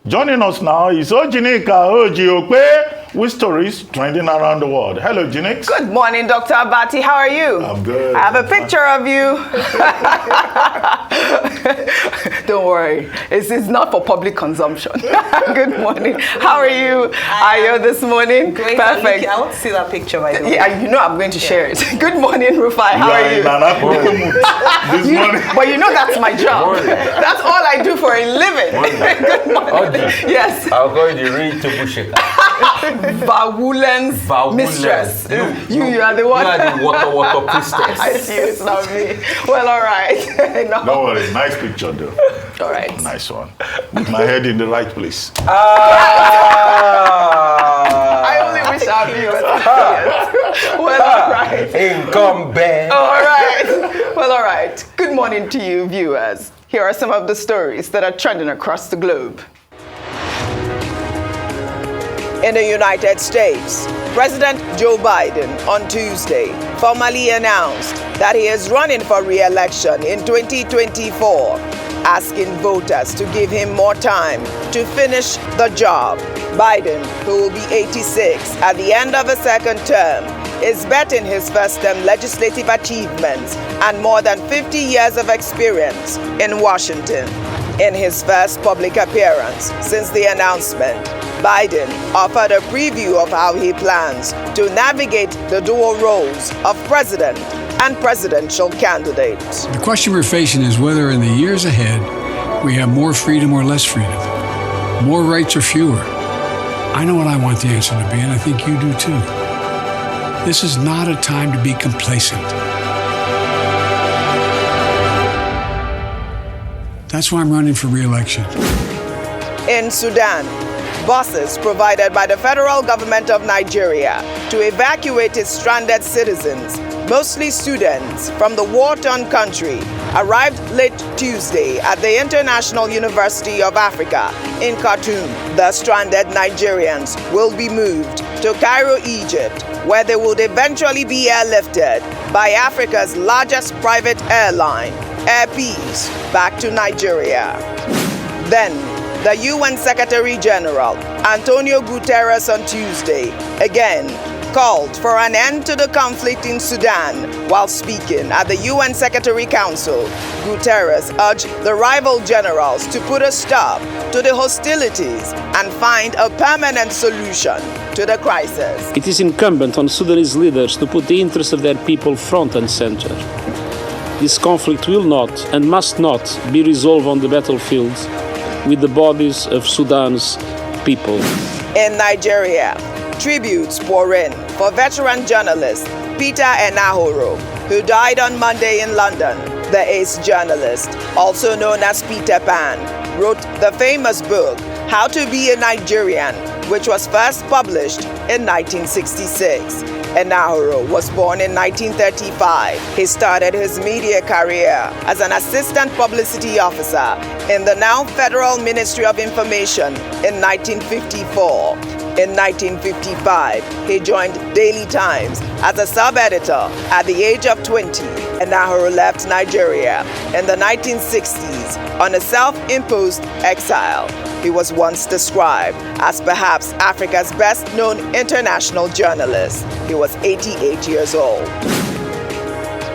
Joining us now is OjyOkpe with stories trending around the world. Hello, Jinx. Good morning, Dr. Abati. How are you? I'm good. I have a picture of you. Don't worry. It's not for public consumption. Good morning. How are you? Ayo this morning? Great. Perfect. I want to see that picture, by the way. Yeah, you know I'm going to share it. Good morning, Rufai. How are you? This morning. But you know that's my job. That's all I do for a living. Good morning. Yes. I'll go in the read to Bushika. Vawulen's mistress. You are the one. You are the water priestess. I see, it's not me. Well, all right. No. Don't worry, nice picture though. All right. Nice one. With my head in the right place. I only wish I knew it. Well, all right. Incumbent. All right. Well, all right. Good morning to you, viewers. Here are some of the stories that are trending across the globe. In the United States, President Joe Biden on Tuesday formally announced that he is running for re-election in 2024, asking voters to give him more time to finish the job. Biden, who will be 86 at the end of a second term, is betting his first-term legislative achievements and more than 50 years of experience in Washington. In his first public appearance since the announcement, Biden offered a preview of how he plans to navigate the dual roles of president and presidential candidate. The question we're facing is whether in the years ahead we have more freedom or less freedom, more rights or fewer. I know what I want the answer to be, and I think you do too. This is not a time to be complacent. That's why I'm running for re-election. In Sudan, buses provided by the federal government of Nigeria to evacuate its stranded citizens, mostly students from the war-torn country, arrived late Tuesday at the International University of Africa in Khartoum. The stranded Nigerians will be moved to Cairo, Egypt, where they will eventually be airlifted by Africa's largest private airline, Air Peace, back to Nigeria. Then, the UN Secretary General, Antonio Guterres, on Tuesday, again called for an end to the conflict in Sudan. While speaking at the UN Secretary Council, Guterres urged the rival generals to put a stop to the hostilities and find a permanent solution to the crisis. It is incumbent on Sudanese leaders to put the interests of their people front and center. This conflict will not and must not be resolved on the battlefield with the bodies of Sudan's people. In Nigeria, tributes pour in for veteran journalist Peter Enahoro, who died on Monday in London. The ace journalist, also known as Peter Pan, wrote the famous book, How to Be a Nigerian, which was first published in 1966. Enahoro was born in 1935. He started his media career as an assistant publicity officer in the now Federal Ministry of Information in 1954. In 1955, he joined Daily Times as a sub-editor at the age of 20. Enahoro left Nigeria in the 1960s on a self-imposed exile. He was once described as perhaps Africa's best-known international journalist. He was 88 years old.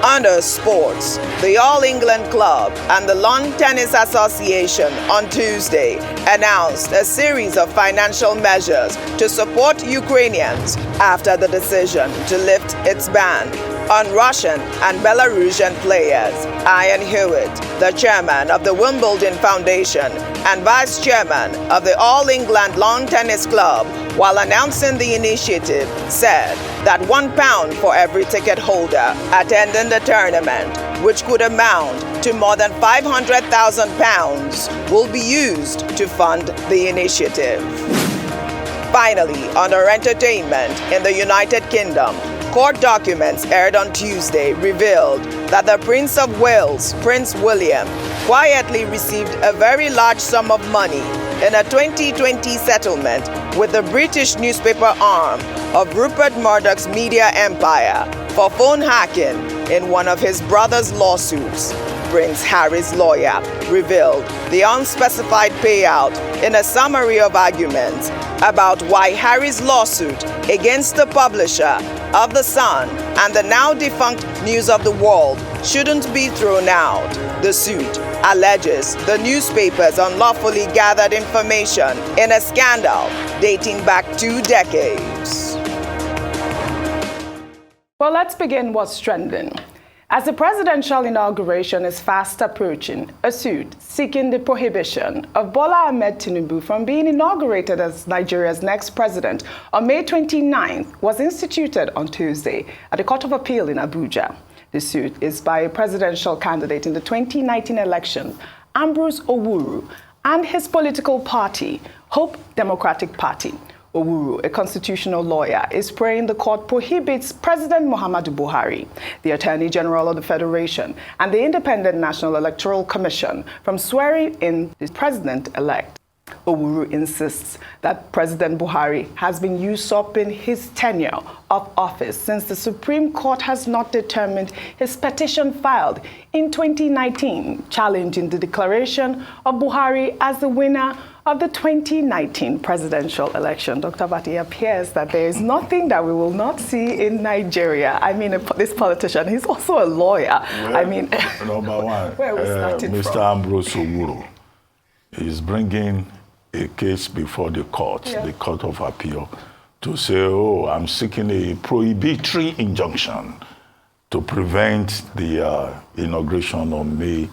Under sports, the All England Club and the Lawn Tennis Association on Tuesday announced a series of financial measures to support Ukrainians after the decision to lift its ban on Russian and Belarusian players. Ian Hewitt, the chairman of the Wimbledon Foundation and vice chairman of the All England Lawn Tennis Club, while announcing the initiative, said that £1 for every ticket holder attending the tournament, which could amount to more than £500,000, will be used to fund the initiative. Finally, under entertainment in the United Kingdom, court documents aired on Tuesday revealed that the Prince of Wales, Prince William, quietly received a very large sum of money in a 2020 settlement with the British newspaper arm of Rupert Murdoch's media empire for phone hacking in one of his brother's lawsuits. brings Harry's lawyer, revealed the unspecified payout in a summary of arguments about why Harry's lawsuit against the publisher of The Sun and the now defunct News of the World shouldn't be thrown out. The suit alleges the newspapers unlawfully gathered information in a scandal dating back 2 decades. Well, let's begin what's trending. As the presidential inauguration is fast approaching, a suit seeking the prohibition of Bola Ahmed Tinubu from being inaugurated as Nigeria's next president on May 29th was instituted on Tuesday at the Court of Appeal in Abuja. The suit is by a presidential candidate in the 2019 election, Ambrose Owuru, and his political party, Hope Democratic Party. Owuru, a constitutional lawyer, is praying the court prohibits President Muhammadu Buhari, the Attorney General of the Federation, and the Independent National Electoral Commission from swearing in the President-elect. Owuru insists that President Buhari has been usurping his tenure of office since the Supreme Court has not determined his petition filed in 2019, challenging the declaration of Buhari as the winner of the 2019 presidential election. Dr. Bati, it appears that there is nothing that we will not see in Nigeria. I mean, this politician, he's also a lawyer. Well, I mean, number one, where we started Mr. from. Ambrose Owuru is bringing a case before the court, the Court of Appeal, to say, oh, I'm seeking a prohibitory injunction to prevent the inauguration on May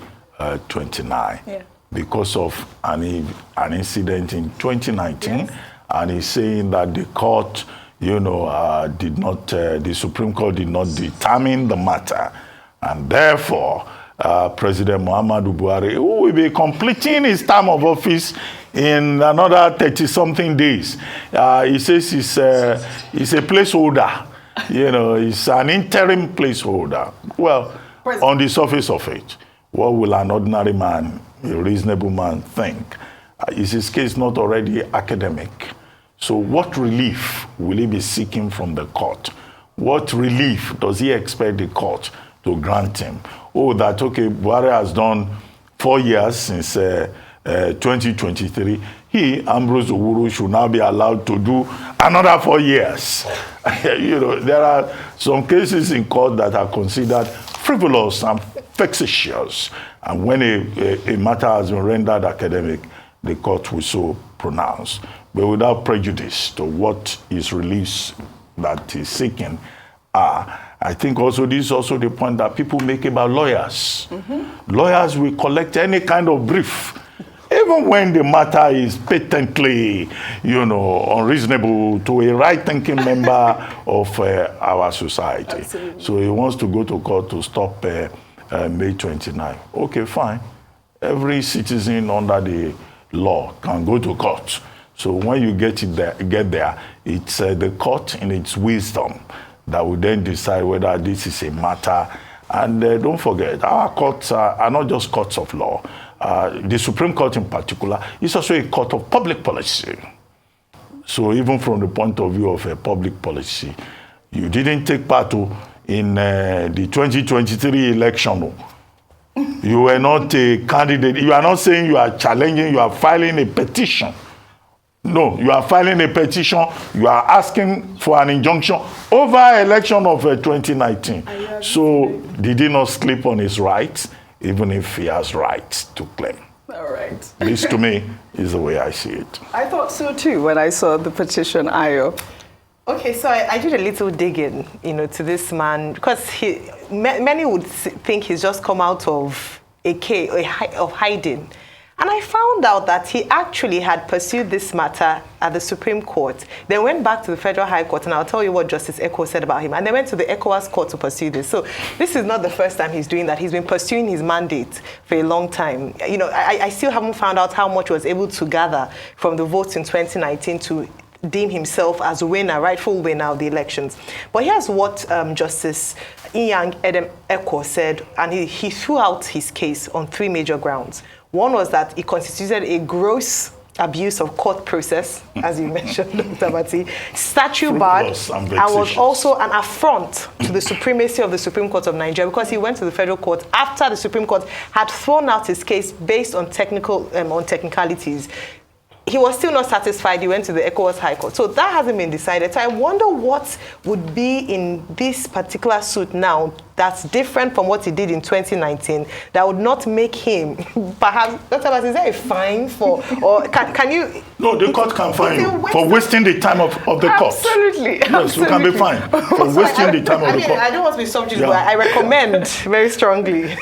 29. Because of an incident in 2019, and he's saying that the court, did not, the Supreme Court did not determine the matter, and therefore, President Muhammadu Buhari, who will be completing his term of office in another 30-something days, he says he's a placeholder. He's an interim placeholder. Well, on the surface of it, what will an ordinary man, a reasonable man, think? Is his case not already academic? So what relief will he be seeking from the court? What relief does he expect the court to grant him? Oh, that, okay, Buhari has done 4 years since 2023. He, Ambrose Owuru, should now be allowed to do another 4 years. There are some cases in court that are considered frivolous and vexatious. And when a matter has been rendered academic, the court will so pronounce. But without prejudice to what is released that is seeking, I think also this is also the point that people make about lawyers. Lawyers will collect any kind of brief, even when the matter is patently, unreasonable to a right-thinking member of our society. Absolutely. So he wants to go to court to stop May 29. Okay, fine. Every citizen under the law can go to court. So when you get there, it's the court in its wisdom that will then decide whether this is a matter. And don't forget, our courts are not just courts of law. The Supreme Court in particular is also a court of public policy. So even from the point of view of a public policy, you didn't take part in the 2023 election. You were not a candidate. You are not saying you are challenging, you are filing a petition. No, you are filing a petition, you are asking for an injunction over election of 2019. So did he not sleep on his rights, even if he has rights to claim? All right. This, to me, is the way I see it. I thought so too when I saw the petition, Ayo. Okay, so I did a little digging, to this man, because many would think he's just come out of of hiding. And I found out that he actually had pursued this matter at the Supreme Court, then went back to the Federal High Court, and I'll tell you what Justice Eko said about him, and then went to the ECOWAS court to pursue this. So this is not the first time he's doing that. He's been pursuing his mandate for a long time. I still haven't found out how much he was able to gather from the votes in 2019 to deem himself as winner, rightful winner of the elections. But here's what Justice Inyang Edem Eko said, and he threw out his case on 3 major grounds. One was that it constituted a gross abuse of court process, as you mentioned, Dr. Bati, statute barred, and was also an affront to the supremacy of the Supreme Court of Nigeria, because he went to the federal court after the Supreme Court had thrown out his case based on technicalities. He was still not satisfied. He went to the ECOWAS High Court. So that hasn't been decided. So I wonder what would be in this particular suit now that's different from what he did in 2019 that would not make him, perhaps, Dr. Bas, is there a fine for, or can you? No, the court can fine you for wasting the time of the court. Absolutely. Yes, you can be fined for wasting the time of the court. I don't want to be subject, but I recommend very strongly.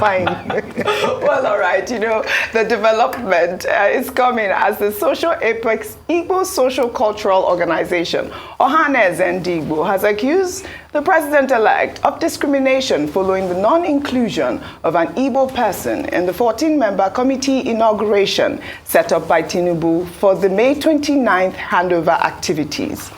Fine. Well, all right, the development is coming as the social apex Igbo Socio-Cultural Organization, Ohaneze Ndigbo, has accused the President-elect of discrimination following the non-inclusion of an Igbo person in the 14-member committee inauguration set up by Tinubu for the May 29th handover activities.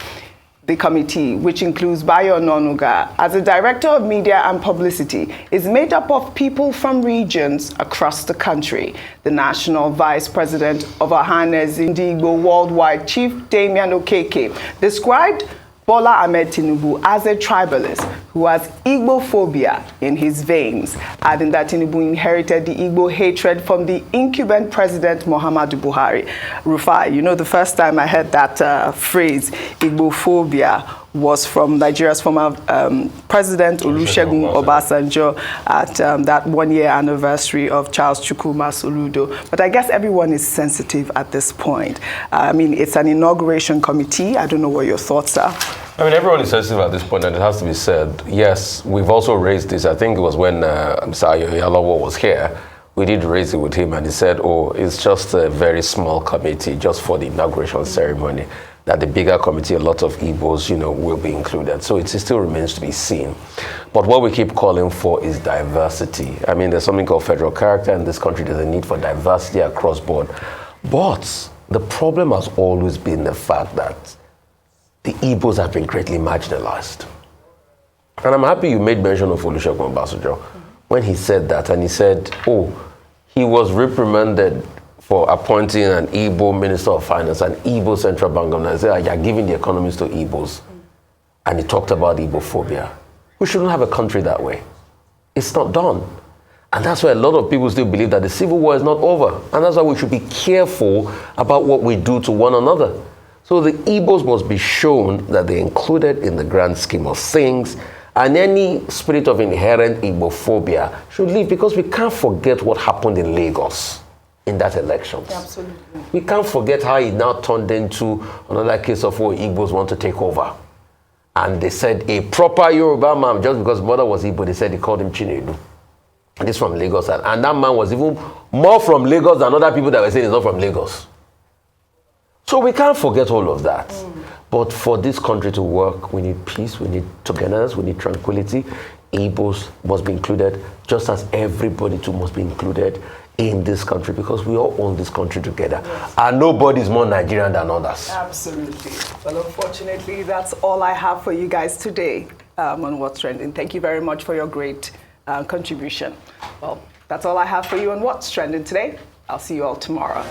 The committee, which includes Bayo Nonuga as the Director of Media and Publicity, is made up of people from regions across the country. The National Vice President of Ohaneze Ndigbo Worldwide, Chief Damian Okeke, described Bola Ahmed Tinubu as a tribalist who has Igbophobia in his veins, adding that Tinubu inherited the Igbo hatred from the incumbent President Muhammadu Buhari. Rufai, the first time I heard that phrase, Igbophobia, was from Nigeria's former President Olusegun Obasanjo at that one-year anniversary of Charles Chukwuma's Soludo. But I guess everyone is sensitive at this point. It's an inauguration committee. I don't know what your thoughts are. Everyone is sensitive at this point, and it has to be said. Yes, we've also raised this. I think it was when Mr. Ayalawo was here. We did raise it with him, and he said, it's just a very small committee just for the inauguration ceremony. That the bigger committee, a lot of Igbos, will be included. So it still remains to be seen. But what we keep calling for is diversity. There's something called federal character in this country. There's a need for diversity across board. But the problem has always been the fact that the Igbos have been greatly marginalized. And I'm happy you made mention of Olusegun Obasanjo when he said that. And he said, he was reprimanded for appointing an Igbo Minister of Finance, an Igbo Central Bank governor, and said, you're giving the economies to Igbos. And he talked about Igbophobia. We shouldn't have a country that way. It's not done. And that's why a lot of people still believe that the civil war is not over. And that's why we should be careful about what we do to one another. So the Igbos must be shown that they're included in the grand scheme of things, and any spirit of inherent Igbophobia should leave, because we can't forget what happened in Lagos in that election. Absolutely. We can't forget how it now turned into another case of what Igbos want to take over. And they said a proper Yoruba man, just because mother was Igbo, they said they called him Chinedu. And this from Lagos. And that man was even more from Lagos than other people that were saying he's not from Lagos. So we can't forget all of that. But for this country to work, we need peace, we need togetherness, we need tranquility. Igbos must be included, just as everybody too must be included in this country, because we all own this country together. Yes. And nobody is more Nigerian than others. Absolutely. Well, unfortunately, that's all I have for you guys today on What's Trending. Thank you very much for your great contribution. Well, that's all I have for you on What's Trending today. I'll see you all tomorrow.